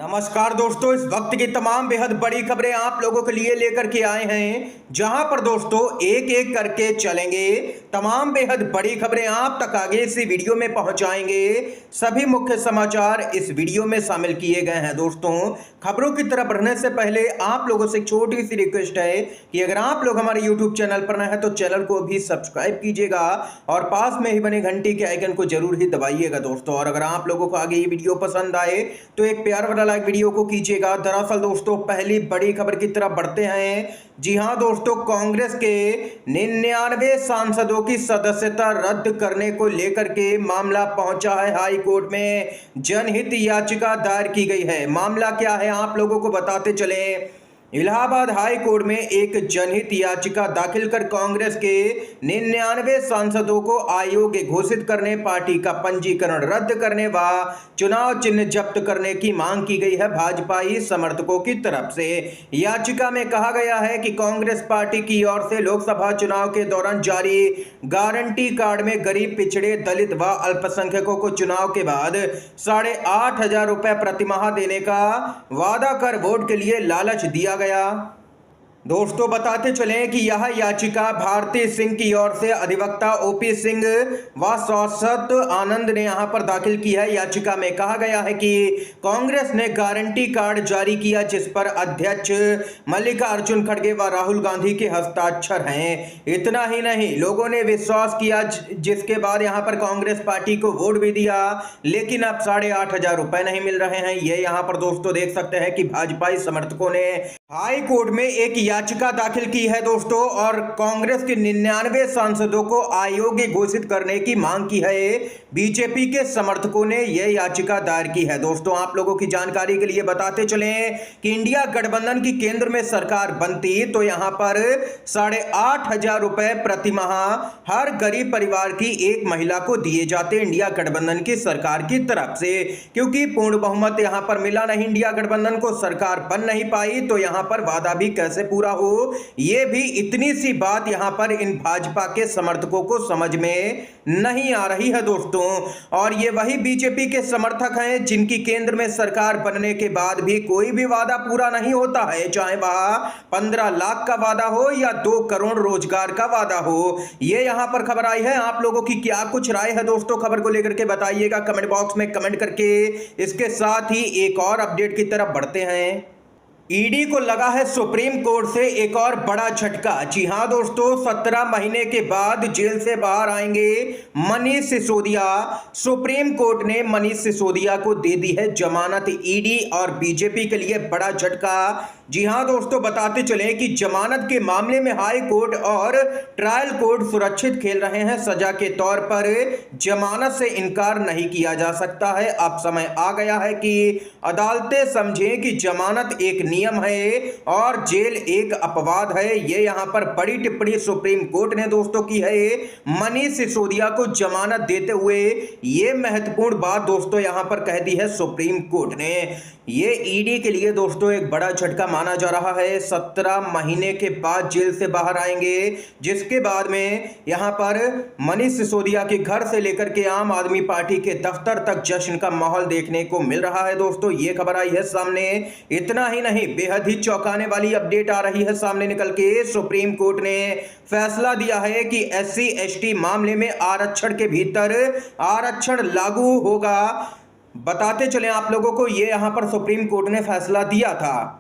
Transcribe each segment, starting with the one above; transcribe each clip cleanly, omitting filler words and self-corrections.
नमस्कार दोस्तों, इस वक्त की तमाम बेहद बड़ी खबरें आप लोगों के लिए लेकर के आए हैं, जहां पर दोस्तों एक एक करके चलेंगे। तमाम बेहद बड़ी खबरें आप तक आगे इसी वीडियो में पहुंचाएंगे। सभी मुख्य समाचार इस वीडियो में शामिल किए गए हैं। दोस्तों, खबरों की तरफ बढ़ने से पहले आप लोगों से छोटी सी रिक्वेस्ट है कि अगर आप लोग हमारे यूट्यूब चैनल पर नए हैं तो चैनल को भी सब्सक्राइब कीजिएगा और पास में ही बने घंटी के आइकन को जरूर ही दबाइएगा। दोस्तों, और अगर आप लोगों को आगे ये वीडियो पसंद आए तो एक प्यार वाला लाइक वीडियो को कीजिएगा। दरअसल दोस्तों, पहली बड़ी खबर की तरफ बढ़ते हैं। जी हां दोस्तों, कांग्रेस के 99 सांसदों की सदस्यता रद्द करने को लेकर के मामला पहुंचा है हाई कोर्ट में। जनहित याचिका दायर की गई है। मामला क्या है आप लोगों को बताते चले। इलाहाबाद हाई कोर्ट में एक जनहित याचिका दाखिल कर कांग्रेस के 99 सांसदों को अयोग्य घोषित करने, पार्टी का पंजीकरण रद्द करने व चुनाव चिन्ह जब्त करने की मांग की गई है भाजपाई समर्थकों की तरफ से। याचिका में कहा गया है कि कांग्रेस पार्टी की ओर से लोकसभा चुनाव के दौरान जारी गारंटी कार्ड में गरीब, पिछड़े, दलित व अल्पसंख्यकों को चुनाव के बाद 8,500 रुपए प्रतिमाह देने का वादा कर वोट के लिए लालच दिया गया। दोस्तों, बताते चलें कि यह याचिका भारती सिंह की ओर से अधिवक्ता ओपी सिंह व सौसत आनंद ने यहां पर दाखिल की है। याचिका में कहा गया है कि कांग्रेस ने गारंटी कार्ड जारी किया जिस पर अध्यक्ष मल्लिकार्जुन खड़गे व राहुल गांधी के हस्ताक्षर हैं। इतना ही नहीं, लोगों ने विश्वास किया, जिसके बाद यहां पर कांग्रेस पार्टी को वोट भी दिया, लेकिन अब 8,500 रुपए नहीं मिल रहे हैं। ये यहां पर दोस्तों देख सकते हैं कि भाजपाई समर्थकों ने हाई कोर्ट में एक याचिका दाखिल की है दोस्तों, और कांग्रेस के 99 सांसदों को अयोग्य घोषित करने की मांग की है। बीजेपी के समर्थकों ने यह याचिका दायर की है। दोस्तों, आप लोगों की जानकारी के लिए बताते चलें कि इंडिया गठबंधन की केंद्र में सरकार बनती तो यहां पर 8,500 रुपए प्रतिमाह हर गरीब परिवार की एक महिला को दिए जाते इंडिया गठबंधन की सरकार की तरफ से। क्योंकि पूर्ण बहुमत यहां पर मिला नहीं, इंडिया गठबंधन को सरकार बन नहीं पाई, तो यहां पर वादा भी कैसे पूरा हो, यह भी इतनी सी बात यहां पर इन भाजपा के समर्थकों को समझ में नहीं आ रही है दोस्तों। और ये वही बीजेपी के समर्थक हैं जिनकी केंद्र में सरकार बनने के बाद भी कोई भी वादा पूरा नहीं होता है, चाहे वह 15 लाख का वादा हो या 2 करोड़ रोजगार का वादा हो। ये यहां पर खबर आई है। आप लोगों की क्या कुछ राय है दोस्तों, खबर को लेकर के बताइएगा कमेंट बॉक्स में कमेंट करके। इसके साथ ही एक और अपडेट की तरफ बढ़ते हैं। ईडी को लगा है सुप्रीम कोर्ट से एक और बड़ा झटका। जी हां दोस्तों, 17 महीने के बाद जेल से बाहर आएंगे मनीष सिसोदिया। सुप्रीम कोर्ट ने मनीष सिसोदिया को दे दी है जमानत। ईडी और बीजेपी के लिए बड़ा झटका। जी हां दोस्तों, बताते चलें कि जमानत के मामले में हाई कोर्ट और ट्रायल कोर्ट सुरक्षित खेल रहे हैं। सजा के तौर पर जमानत से इनकार नहीं किया जा सकता है। अब समय आ गया है कि अदालतें समझें कि जमानत एक नियम है और जेल एक अपवाद है। ये यहां पर बड़ी टिप्पणी सुप्रीम कोर्ट ने दोस्तों की है मनीष सिसोदिया को जमानत देते हुए। ये महत्वपूर्ण बात दोस्तों यहां पर कह दी है सुप्रीम कोर्ट ने। ये ईडी के लिए दोस्तों एक बड़ा झटका माना जा रहा है। 17 महीने के बाद जेल से बाहर आएंगे, जिसके बाद में यहां पर मनीष सिसोदिया के घर से लेकर के आम आदमी पार्टी के दफ्तर तक जश्न का माहौल देखने को मिल रहा है दोस्तों। ये खबर आई है सामने। इतना ही नहीं, बेहद ही चौंकाने वाली अपडेट आ रही है सामने निकल के। सुप्रीम कोर्ट ने फैसला दिया है कि SC ST मामले में आरक्षण के भीतर आरक्षण लागू होगा। बताते चले आप लोगों को, ये यहां पर सुप्रीम कोर्ट ने फैसला दिया था।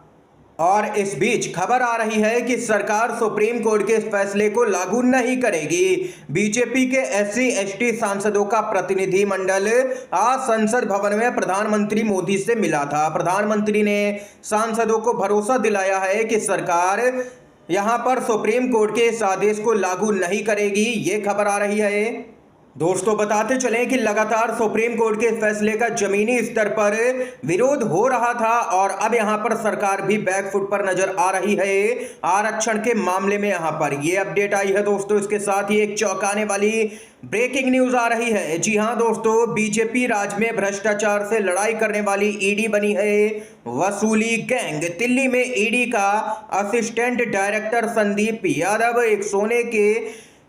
और इस बीच खबर आ रही है कि सरकार सुप्रीम कोर्ट के इस फैसले को लागू नहीं करेगी। बीजेपी के SC ST सांसदों का प्रतिनिधिमंडल आज संसद भवन में प्रधानमंत्री मोदी से मिला था। प्रधानमंत्री ने सांसदों को भरोसा दिलाया है कि सरकार यहां पर सुप्रीम कोर्ट के इस आदेश को लागू नहीं करेगी। ये खबर आ रही है। दोस्तों, बताते चलें कि लगातार सुप्रीम कोर्ट के फैसले का जमीनी स्तर पर विरोध हो रहा था और अब यहां पर सरकार भी बैकफुट पर नजर आ रही है आरक्षण के मामले में। यहां पर यह अपडेट आई है दोस्तों। इसके साथ ही एक चौंकाने वाली ब्रेकिंग न्यूज आ रही है। जी हां दोस्तों, बीजेपी राज्य में भ्रष्टाचार से लड़ाई करने वाली ईडी बनी है वसूली गैंग। दिल्ली में ईडी का असिस्टेंट डायरेक्टर संदीप यादव एक सोने के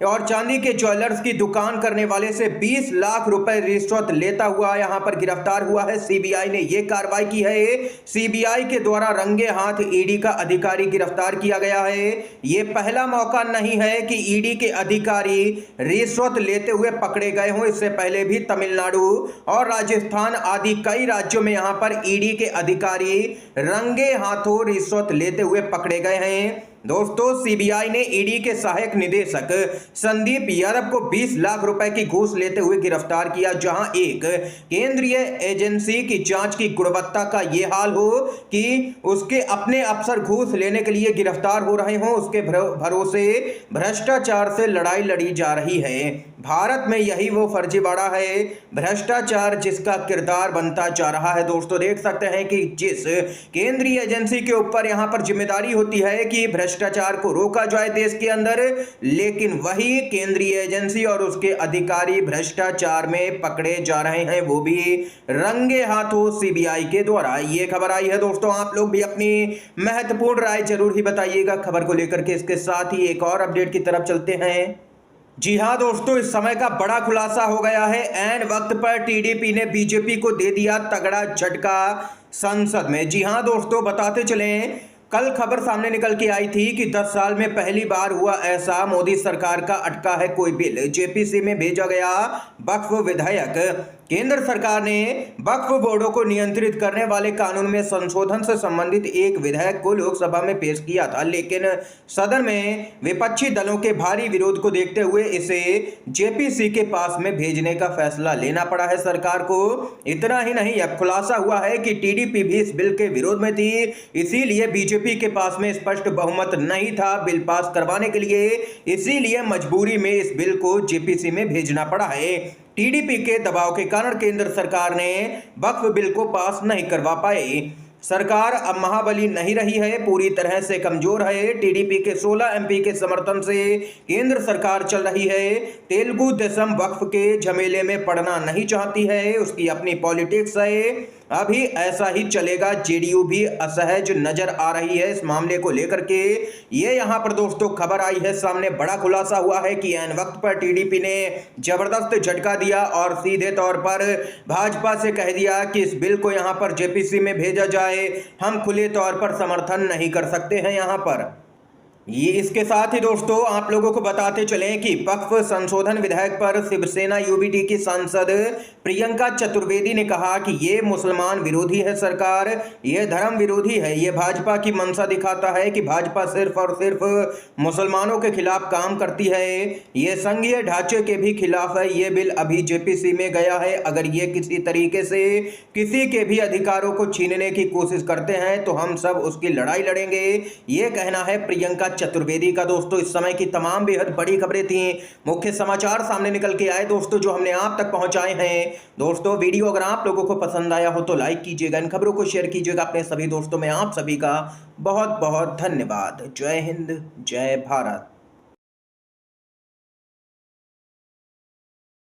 और चांदी के ज्वेलर्स की दुकान करने वाले से 20 लाख रुपए रिश्वत लेता हुआ यहां पर गिरफ्तार हुआ है। सीबीआई ने यह कार्रवाई की है। सीबीआई के द्वारा रंगे हाथ ईडी का अधिकारी गिरफ्तार किया गया है। यह पहला मौका नहीं है कि ईडी के अधिकारी रिश्वत लेते हुए पकड़े गए हों। इससे पहले भी तमिलनाडु और राजस्थान आदि कई राज्यों में यहां पर ईडी के अधिकारी रंगे हाथों रिश्वत लेते हुए पकड़े गए हैं। दोस्तों, सीबीआई ने ईडी के सहायक निदेशक संदीप यादव को 20 लाख रुपए की घूस लेते हुए गिरफ्तार किया। जहां एक केंद्रीय एजेंसी की जांच की गुणवत्ता का यह हाल हो कि उसके अपने अफसर घूस लेने के लिए गिरफ्तार हो रहे हों, उसके भरोसे भ्रष्टाचार से लड़ाई लड़ी जा रही है। भारत में यही वो फर्जीवाड़ा है, भ्रष्टाचार जिसका किरदार बनता जा रहा है। दोस्तों, देख सकते हैं कि जिस केंद्रीय एजेंसी के ऊपर यहां पर जिम्मेदारी होती है कि भ्रष्टाचार को रोका जाए देश के अंदर, लेकिन वही केंद्रीय एजेंसी और उसके अधिकारी भ्रष्टाचार में पकड़े जा रहे हैं, वो भी रंगे हाथों सीबीआई के द्वारा। ये खबर आई है। दोस्तों, आप लोग भी अपनी महत्वपूर्ण राय जरूर ही बताइएगा खबर को लेकर के। इसके साथ ही एक और अपडेट की तरफ चलते हैं। जी हां दोस्तों, इस समय का बड़ा खुलासा हो गया है। ऐन वक्त पर टीडीपी ने बीजेपी को दे दिया तगड़ा झटका संसद में। जी हां दोस्तों, बताते चलें, कल खबर सामने निकल के आई थी कि 10 साल में पहली बार हुआ ऐसा, मोदी सरकार का अटका है कोई बिल। जेपीसी में भेजा गया वक्फ विधेयक। केंद्र सरकार ने वक्फ बोर्डों को नियंत्रित करने वाले कानून में संशोधन से संबंधित एक विधेयक को लोकसभा में पेश किया था, लेकिन सदन में विपक्षी दलों के भारी विरोध को देखते हुए इसे जेपीसी के पास में भेजने का फैसला लेना पड़ा है सरकार को। इतना ही नहीं, अब खुलासा हुआ है कि टीडीपी भी इस बिल के विरोध में थी, इसीलिए बीजेपी के पास में स्पष्ट बहुमत नहीं था बिल पास करवाने के लिए, इसीलिए मजबूरी में इस बिल को जेपीसी में भेजना पड़ा है। टीडीपी के दबाव के कारण केंद्र सरकार ने वक्फ बिल को पास नहीं करवा पाई। सरकार अब महाबली नहीं रही है, पूरी तरह से कमजोर है। टीडीपी के 16 एमपी के समर्थन से केंद्र सरकार चल रही है। तेलुगु देशम वक्फ के झमेले में पड़ना नहीं चाहती है, उसकी अपनी पॉलिटिक्स है। अभी ऐसा ही चलेगा। जेडीयू भी असहज नजर आ रही है इस मामले को लेकर के। ये यहां पर दोस्तों खबर आई है सामने, बड़ा खुलासा हुआ है कि ऐन वक्त पर टीडीपी ने जबरदस्त झटका दिया और सीधे तौर पर भाजपा से कह दिया कि इस बिल को यहां पर जेपीसी में भेजा जाए, हम खुले तौर पर समर्थन नहीं कर सकते हैं यहां पर। ये इसके साथ ही दोस्तों आप लोगों को बताते चलें कि वक्फ संशोधन विधेयक पर शिवसेना यूबीटी की सांसद प्रियंका चतुर्वेदी ने कहा कि ये मुसलमान विरोधी है सरकार, ये धर्म विरोधी है। ये भाजपा की मंशा दिखाता है कि भाजपा सिर्फ और सिर्फ मुसलमानों के खिलाफ काम करती है, ये संघीय ढांचे के भी खिलाफ है। ये बिल अभी जेपीसी में गया है, अगर ये किसी तरीके से किसी के भी अधिकारों को छीनने की कोशिश करते हैं तो हम सब उसकी लड़ाई लड़ेंगे। ये कहना है प्रियंका चतुर्वेदी का। दोस्तों, इस समय की तमाम बेहद बड़ी खबरें थी, मुख्य समाचार सामने निकल के आए दोस्तों, जो हमने आप तक पहुंचाए हैं। दोस्तों, वीडियो अगर आप लोगों को पसंद आया हो तो लाइक कीजिएगा, इन खबरों को शेयर कीजिएगा अपने सभी दोस्तों में। आप सभी का बहुत बहुत धन्यवाद। जय हिंद, जय भारत।